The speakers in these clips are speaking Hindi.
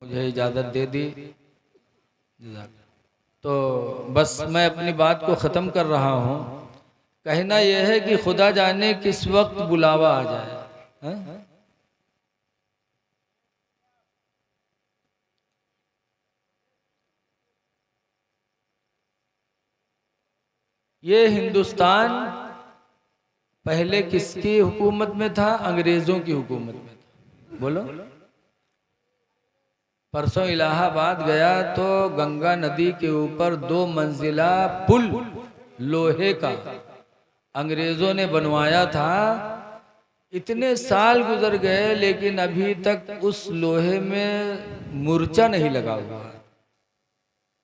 मुझे इजाज़त दे दी। तो बस मैं अपनी बात को ख़त्म कर रहा हूँ। कहना यह है कि खुदा जाने किस वक्त बुलावा आ जाए। है? ये हिंदुस्तान पहले किसकी हुकूमत में था? अंग्रेजों की हुकूमत में था। बोलो। परसों इलाहाबाद गया तो गंगा नदी के ऊपर 2 मंजिला पुल लोहे का अंग्रेजों ने बनवाया था। इतने साल गुजर गए लेकिन अभी तक उस लोहे में मूर्छा नहीं लगा हुआ।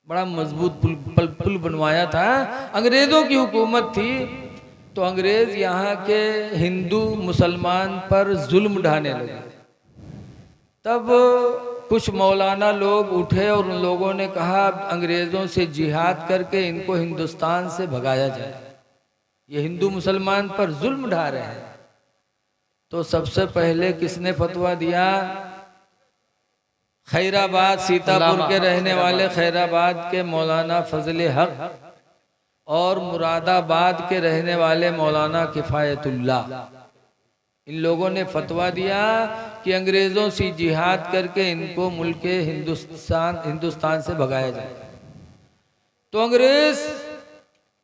बड़ा मजबूत पुल बनवाया था। अंग्रेजों की हुकूमत थी तो अंग्रेज यहाँ के हिंदू मुसलमान पर जुल्म ढाने लगे। तब कुछ मौलाना लोग उठे और उन लोगों ने कहा अंग्रेजों से जिहाद करके इनको हिंदुस्तान से भगाया जाए, ये हिंदू मुसलमान पर जुल्म ढा रहे हैं। तो सबसे पहले किसने फतवा दिया? खैराबाद, सीतापुर के रहने वाले खैराबाद के मौलाना फजले हक और मुरादाबाद के रहने वाले मौलाना किफायतुल्लाह, इन लोगों ने फतवा दिया कि अंग्रेजों से जिहाद करके इनको मुल्क हिंदुस्तान से भगाया जाए। तो अंग्रेज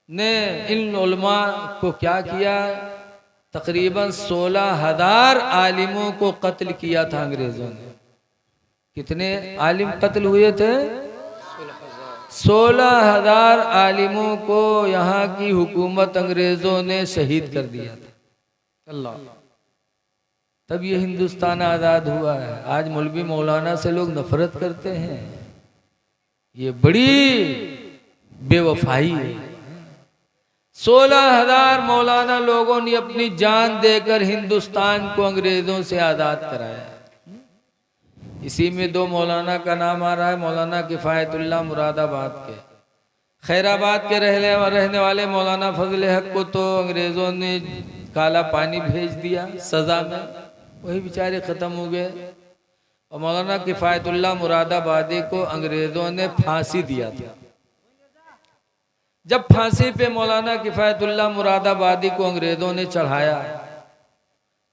ने इन उलमा को क्या किया? तकरीबन 16,000 आलिमों को कत्ल किया था अंग्रेजों ने। कितने आलिम कत्ल हुए थे? 16,000 आलिमों को यहाँ की हुकूमत अंग्रेजों ने शहीद कर दिया था। अल्लाह, तब ये हिंदुस्तान आज़ाद हुआ है। आज मौलवी मौलाना से लोग नफरत करते हैं, ये बड़ी बेवफाई है। 16,000 मौलाना लोगों ने अपनी जान देकर हिंदुस्तान को अंग्रेजों से आज़ाद कराया। इसी में 2 मौलाना का नाम आ रहा है, मौलाना किफायतुल्लाह मुरादाबाद के। खैराबाद के रहने वाले मौलाना फजले हक को तो अंग्रेजों ने काला पानी भेज दिया सजा में, वही बेचारे ख़त्म हो गए। और मौलाना किफायतुल्लाह मुरादाबादी को अंग्रेज़ों ने फांसी दिया था। जब फांसी पे मौलाना किफायतुल्लाह मुरादाबादी को अंग्रेज़ों ने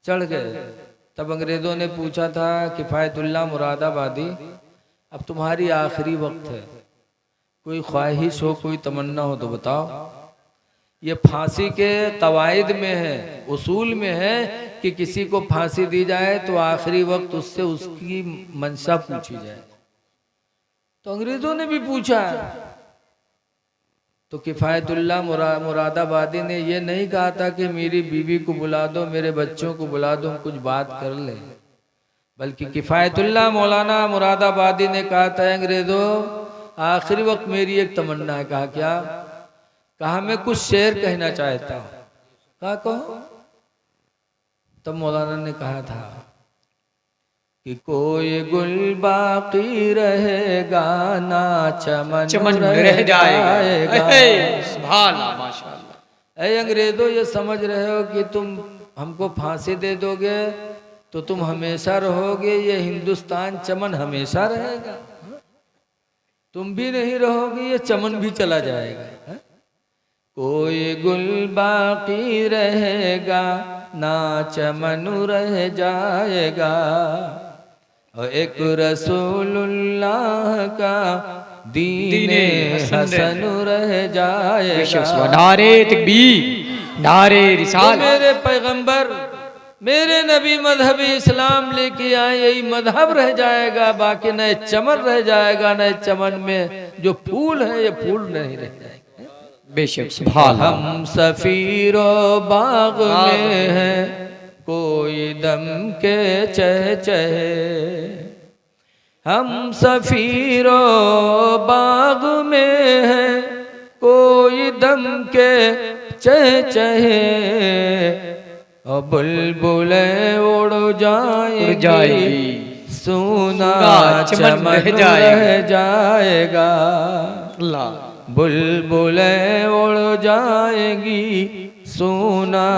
चढ़ गए, तब अंग्रेज़ों ने पूछा था किफायतुल्लाह मुरादाबादी, अब तुम्हारी आखिरी वक्त है, कोई ख्वाहिश हो, कोई तमन्ना हो तो बताओ। ये फांसी के कवायद में है, उसूल में है कि किसी को फांसी दी जाए तो आखिरी वक्त उससे उसकी मंशा पूछी जाए। तो अंग्रेजों ने भी पूछा, तो किफायतुल्लाह मुरादाबादी ने ये नहीं कहा था कि मेरी बीवी को बुला दो, मेरे बच्चों को बुला दो, हम कुछ बात कर लें, बल्कि किफायतुल्लाह मौलाना मुरादाबादी ने कहा था अंग्रेजों आखिरी वक्त मेरी एक तमन्ना है। कहा क्या? कहा मैं कुछ शेर कहना चाहता हूँ। कहा कहो। तब मौलाना ने कहा था कि कोई गुल बाकी रहेगा ना चमन रह जाएगा। माशाअल्लाह। ऐ अंग्रेजों, ये समझ रहे हो कि तुम हमको फांसी दे दोगे तो तुम हमेशा रहोगे, ये हिंदुस्तान चमन हमेशा रहेगा। तुम भी नहीं रहोगे, ये चमन भी चला जाएगा। कोई गुल बाकी रहेगा ना चमन रह जाएगा, और एक रसूलुल्लाह का दीने हसन रह जाएगा। नारे तकबीर, नारे रिसालत। मेरे पैगंबर, मेरे नबी मजहब इस्लाम लेके आए, यही मजहब रह जाएगा, बाकी नए चमन रह जाएगा। नए चमन में जो फूल है ये फूल नहीं रह जाएगा। बेशक हम सफीरो बाग में हैं, कोई दम के चहचहे। हम सफीरो बाग में हैं, कोई दम के चहचहे। और बुलबुलें उड़ जाएगी, सुना चमन रह जाएगा। बुलबुलें उड़ जाएगी, सोना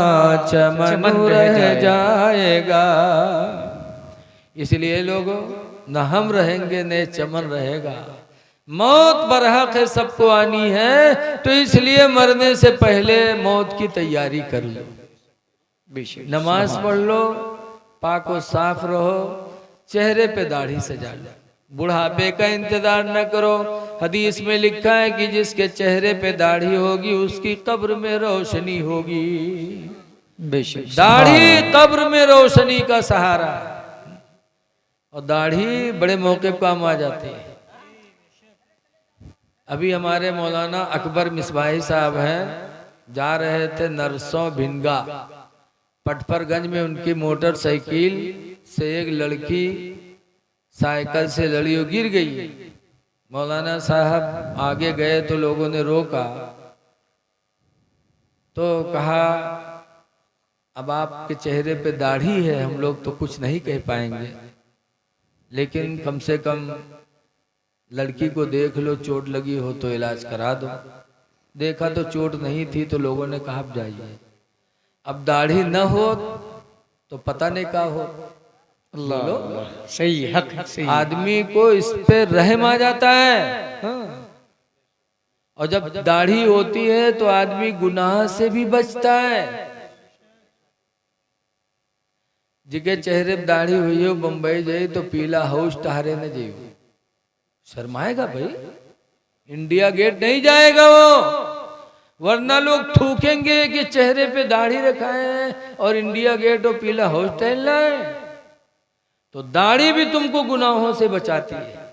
चमन रह जाएगा। इसलिए लोगों न हम रहेंगे न चमन रहेगा। मौत बरहक है सबको आनी है, तो इसलिए मरने से पहले मौत की तैयारी कर लो। बेशक नमाज पढ़ लो, पाको साफ रहो, चेहरे पे दाढ़ी सजा लो, बुढ़ापे का इंतजार न करो। हदीस में लिखा है कि जिसके चेहरे पे दाढ़ी होगी उसकी कब्र में रोशनी होगी। बेशक दाढ़ी कब्र में रोशनी का सहारा है, और दाढ़ी बड़े मौके पर काम आ जाती है। अभी हमारे मौलाना अकबर मिसबाही साहब हैं, जा रहे थे नरसों भिनगा, पटपरगंज में उनकी मोटरसाइकिल से एक लड़की साइकिल से लड़ी और गिर गई। मौलाना साहब आगे गए तो लोगों ने रोका, तो कहा अब आपके चेहरे पे दाढ़ी है, हम लोग तो कुछ नहीं कह पाएंगे, लेकिन कम से कम लड़की को देख लो, चोट लगी हो तो इलाज करा दो। देखा तो चोट नहीं थी, तो लोगों ने कहा अब जाइए। अब दाढ़ी न हो तो पता नहीं क्या हो। अल्लाह सही हक सही। आदमी को इस पे रहम आ जाता है। हाँ। और जब दाढ़ी होती है तो आदमी गुनाह से भी बचता है। जिके चेहरे पे दाढ़ी हुई हो बम्बई जाई तो पीला हाउस टहरे न जाइयो, शर्माएगा भाई, इंडिया गेट नहीं जाएगा वो, वरना लोग थूकेंगे कि चेहरे पे दाढ़ी रखा है और इंडिया गेट और पीला हाउस टहलना है। तो दाढ़ी भी तुमको गुनाहों से बचाती है,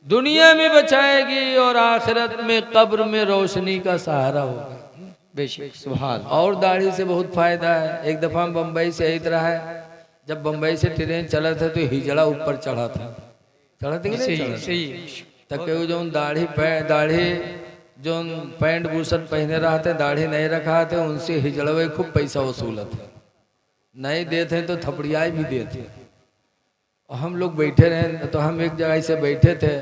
दुनिया में बचाएगी और आखिरत में कब्र में रोशनी का सहारा होगा। बेशक सुभान। और दाढ़ी से बहुत फायदा है। एक दफा हम बम्बई से आई रहा है, जब बम्बई से ट्रेन चला था तो हिजड़ा ऊपर चढ़ा था, चढ़ा था कि नहीं चढ़ा था? सही तक जो दाढ़ी जो पैंट बूसट पहने रहा थे, दाढ़ी नहीं रखा थे, उनसे हिजड़वे खूब पैसा वसूला था, नहीं देते तो थपड़ियाई भी देते। और हम लोग बैठे रहे तो हम एक जगह से बैठे थे,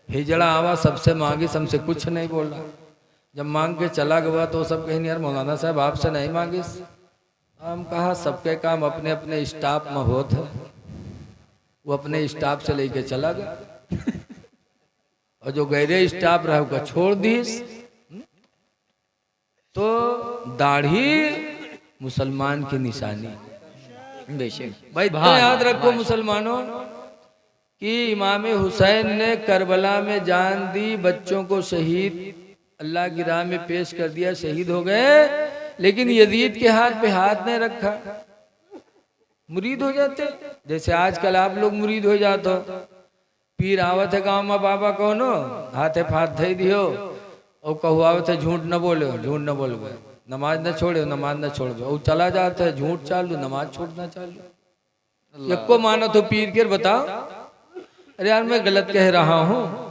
हिजड़ा आवा सबसे मांगी, हमसे कुछ नहीं बोला। जब मांग के चला गया तो सब कहें यार मौलाना साहब आपसे नहीं मांगिस। हम कहा सबके काम अपने अपने स्टाफ में होत है, वो अपने स्टाफ से लेके चला गया और जो गैरे स्टाफ रहा उसका छोड़ दीस। तो दाढ़ी मुसलमान की निशानी। बेशक भाई तो याद रखो मुसलमानों कि इमाम हुसैन ने करबला में जान दी, बच्चों को शहीद अल्लाह की राह में पेश कर दिया, शहीद हो गए, लेकिन यजीद के हाथ पे हाथ नहीं रखा, मुरीद हो जाते। जैसे आजकल आप लोग मुरीद हो जाते हो, पीर आवत है गाँव में बाबा कौनो हाथे फाथ धई दियो और कहू आवत है झूठ न बोले, झूठ न बोल गए, नमाज न छोड़े, नमाज न छोड़ दो, चला जाता है झूठ चालू, नमाज छोड़ना चालू। यको मानो तो पीर के बताओ, अरे यार मैं गलत कह रहा हूँ।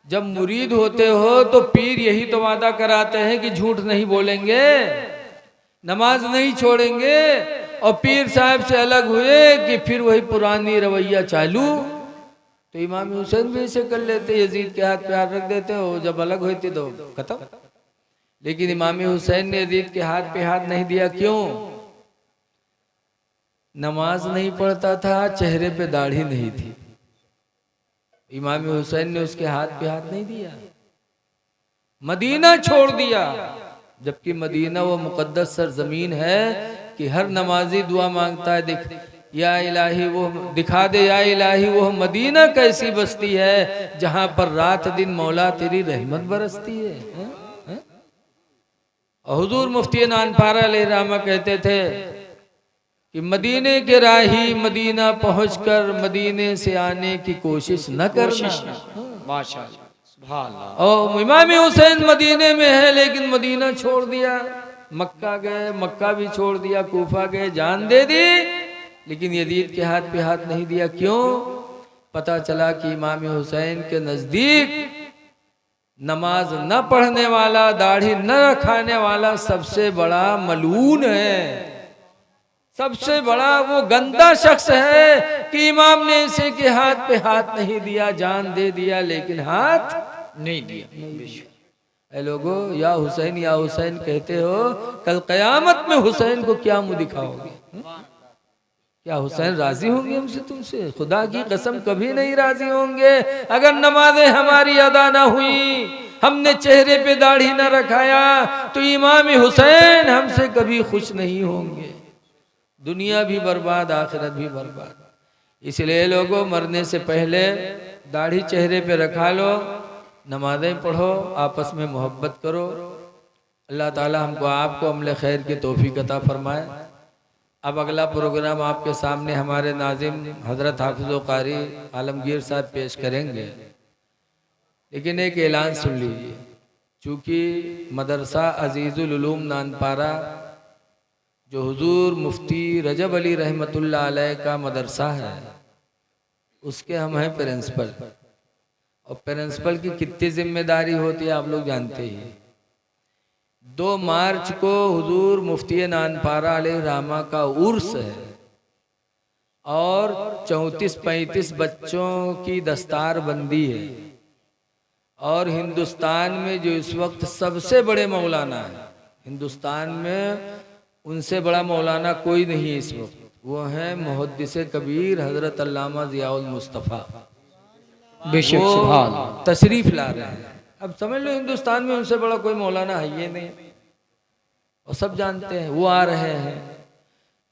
जब मुरीद होते हो तो पीर यही तो वादा कराते हैं कि झूठ नहीं बोलेंगे, नमाज नहीं छोड़ेंगे, और पीर साहब से अलग हुए कि फिर वही पुरानी रवैया चालू। तो इमाम हुसैन भी ऐसे कर लेते, यजीद के हाथ पे हाथ रख देते हो, जब अलग होती तो खत्म। लेकिन इमाम हुसैन ने यजीद के हाथ पे हाथ नहीं दिया, क्यों? नमाज नहीं पढ़ता था, चेहरे पे दाढ़ी नहीं थी, इमाम हुसैन ने उसके हाथ पे हाथ नहीं दिया, मदीना छोड़ दिया। जबकि मदीना वो मुकद्दस सरजमीन है कि हर नमाजी दुआ मांगता है, देख या इलाही वो दिखा दे, या इलाही वो मदीना कैसी बस्ती है जहां पर रात दिन मौला तेरी रहमत बरसती है। हुजूर मुफ्ती नानपारा अलैहिर्रहमा कहते थे कि मदीने के राही मदीना पहुंचकर मदीने से आने की कोशिश न करना। माशाअल्लाह सुभान अल्लाह। और इमाम हुसैन मदीने में है लेकिन मदीना छोड़ दिया, मक्का गए, मक्का भी छोड़ दिया, कूफा गए, जान दे दी, लेकिन यजीद के हाथ पे हाथ नहीं दिया। क्यों? पता चला कि इमाम हुसैन के नजदीक नमाज न पढ़ने वाला, दाढ़ी न रखाने वाला सबसे बड़ा मलून है, सबसे बड़ा वो गंदा शख्स है कि इमाम ने इसे के हाथ पे हाथ नहीं दिया, जान दे दिया लेकिन हाथ नहीं दिया। ऐ लोगो या हुसैन कहते हो, कल कयामत में हुसैन को क्या मुंह दिखाओगे? क्या हुसैन राजी होंगे हमसे तुमसे? खुदा की कसम कभी नहीं राजी होंगे। अगर नमाजें हमारी अदा ना हुई, हमने चेहरे पे दाढ़ी ना रखाया, तो इमाम हुसैन हमसे कभी खुश नहीं होंगे। दुनिया भी बर्बाद, आखिरत भी बर्बाद। इसलिए लोगों, मरने से पहले दाढ़ी चेहरे पे रखा लो, नमाजें पढ़ो, आपस में मोहब्बत करो। अल्लाह ताला हमको आपको अमल खैर की तौफीक अता फरमाए। अब अगला प्रोग्राम आपके सामने हमारे नाजिम हजरत हाफिज़ कारी आलमगीर साहब पेश करेंगे, लेकिन एक ऐलान सुन लीजिए। चूँकि मदरसा अजीज़ुल उलूम नानपारा जो हुजूर मुफ्ती रजब अली रहमतुल्लाह अलैह का मदरसा है, उसके हम हैं प्रिंसिपल। और प्रिंसिपल की कितनी जिम्मेदारी होती है आप लोग जानते ही। 2 मार्च को हुजूर मुफ्ती नानपारा अलैहि रहमा का उर्स है और 34-35 बच्चों की दस्तार बंदी है। और हिंदुस्तान में जो इस वक्त सबसे बड़े मौलाना है, हिंदुस्तान में उनसे बड़ा मौलाना कोई नहीं है इस वक्त, वो है मुहद्दिस कबीर हजरत अल्लामा ज़ियाउल मुस्तफ़ा। बेशक सुभान अल्लाह। तशरीफ ला रहे हैं। अब समझ लो हिंदुस्तान में उनसे बड़ा कोई मौलाना है ये नहीं, और सब जानते हैं वो आ रहे हैं।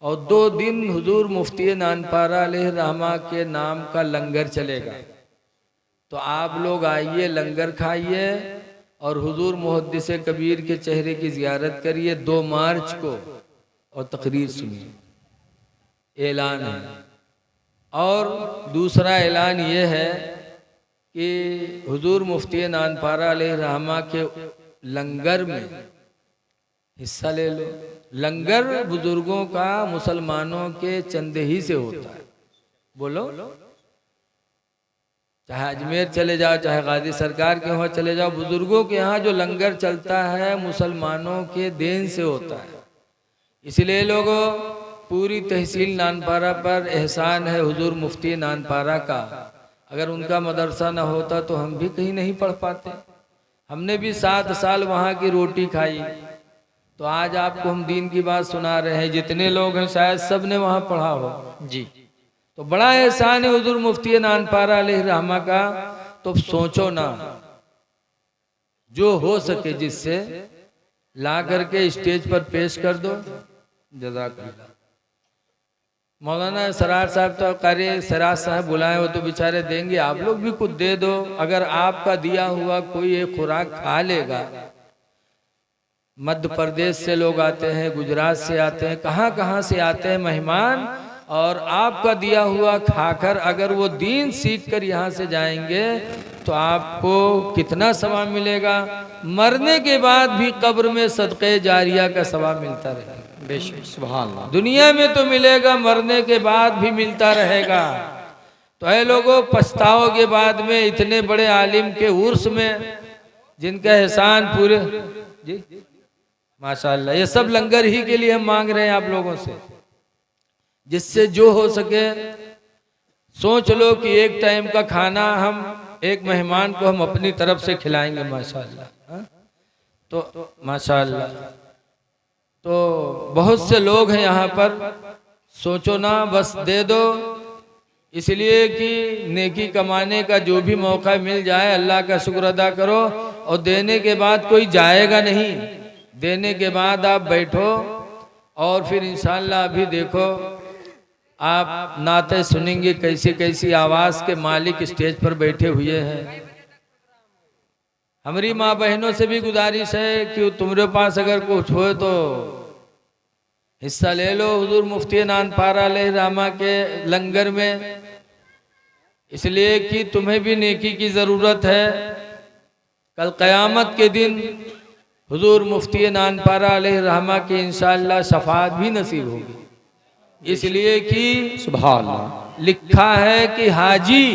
और 2 दिन हुजूर मुफ्ती नानपारा अलैहि रहमा के नाम का लंगर चलेगा, तो आप लोग आइए, लंगर खाइए और हुजूर मुहद्दिस कबीर के चेहरे की जियारत करिए 2 मार्च को, और तकरीर सुनिए। ऐलान है। और दूसरा ऐलान ये है कि हुजूर मुफ्ती नानपारा अलैहि रहमा के लंगर में हिस्सा ले लो। लंगर बुजुर्गों का मुसलमानों के चंदे ही से होता है। बोलो, चाहे अजमेर चले जाओ, चाहे गाजी सरकार के वहाँ चले जाओ, बुजुर्गों के यहाँ जो लंगर चलता है मुसलमानों के देन से होता है। इसलिए लोगों, पूरी तहसील नानपारा पर एहसान है हुजूर मुफ्ती नानपारा का। अगर उनका मदरसा न होता तो हम भी कहीं नहीं पढ़ पाते। हमने भी 7 साल वहाँ की रोटी खाई, तो आज आपको हम दीन की बात सुना रहे हैं। जितने लोग हैं शायद सब ने वहाँ पढ़ा हो जी। तो बड़ा एहसान है हुजूर मुफ्ती नानपारा अलैहि रहमा का। तो सोचो ना, जो हो सके जिससे ला करके स्टेज पर पेश कर दो। जज़ाकल्लाह। मौलाना सरार साहब तो कारी सरार साहब बुलाए हो तो बेचारे देंगे, आप लोग भी कुछ दे दो। अगर आपका दिया हुआ कोई एक खुराक खा लेगा। मध्य प्रदेश से लोग आते हैं, गुजरात से आते हैं, कहाँ कहाँ से आते हैं मेहमान, और आपका दिया हुआ खाकर अगर वो दीन सीख कर यहाँ से जाएंगे तो आपको कितना सवाब मिलेगा। मरने के बाद भी कब्र में सदक़े जारिया का सवाब मिलता रहेगा। बेशक सुभान अल्लाह। दुनिया में तो मिलेगा, मरने के बाद भी मिलता रहेगा। तो ऐ लोगों, पछताओगे बाद में इतने बड़े आलिम के उर्स में, जिनका एहसान पूरे जी माशाअल्लाह। ये सब लंगर ही के लिए हम मांग रहे हैं आप लोगों से। जिससे जो हो सके सोच लो कि एक टाइम का खाना हम एक मेहमान को हम अपनी तरफ से खिलाएंगे माशाअल्लाह। तो माशाअल्लाह, तो बहुत से लोग हैं यहाँ पर। सोचो ना, बस दे दो। इसलिए कि नेकी कमाने का जो भी मौका मिल जाए अल्लाह का शुक्र अदा करो। और देने के बाद कोई जाएगा नहीं, देने के बाद आप बैठो और फिर इंशाअल्लाह अभी देखो आप नाते सुनेंगे कैसी कैसी आवाज़ के मालिक स्टेज पर बैठे हुए हैं। हमारी माँ बहनों से भी गुजारिश है कि तुम्हारे पास अगर कुछ हो तो हिस्सा ले लो हुजूर मुफ्ती नानपारा अलैहि रहमा के लंगर में, इसलिए कि तुम्हें भी नेकी की ज़रूरत है। कल क़यामत के दिन हुजूर मुफ्ती नानपारा अलैहि रहमा की इंशाअल्लाह शफाअत भी नसीब होगी। इसलिए कि सुभान अल्लाह लिखा है कि हाजी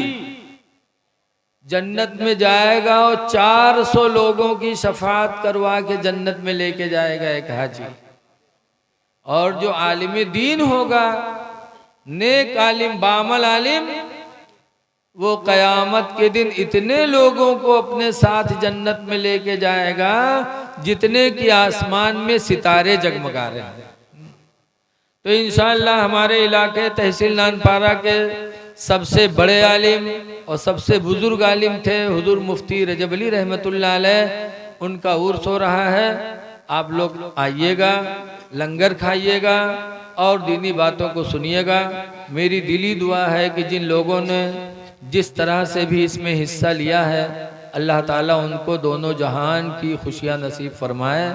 जन्नत में जाएगा और 400 लोगों की शफाअत करवा के जन्नत में लेके जाएगा एक हाजी। और जो आलिम दीन होगा, नेक आलिम, बामल आलिम, वो क़यामत के दिन इतने लोगों को अपने साथ जन्नत में लेके जाएगा जितने कि आसमान में सितारे जगमगा रहे हैं। तो इंशाअल्लाह हमारे इलाके तहसील नानपारा के सबसे बड़े आलिम और सबसे बुजुर्ग आलिम थे हुजूर मुफ्ती रजब अली रहमतुल्लाह अलैह, उनका उर्स हो रहा है। आप लोग आइएगा, लंगर खाइएगा और दीनी बातों को सुनिएगा। मेरी दिली दुआ है कि जिन लोगों ने जिस तरह से भी इसमें हिस्सा लिया है, अल्लाह ताला उनको दोनों जहान की खुशियाँ नसीब फरमाए।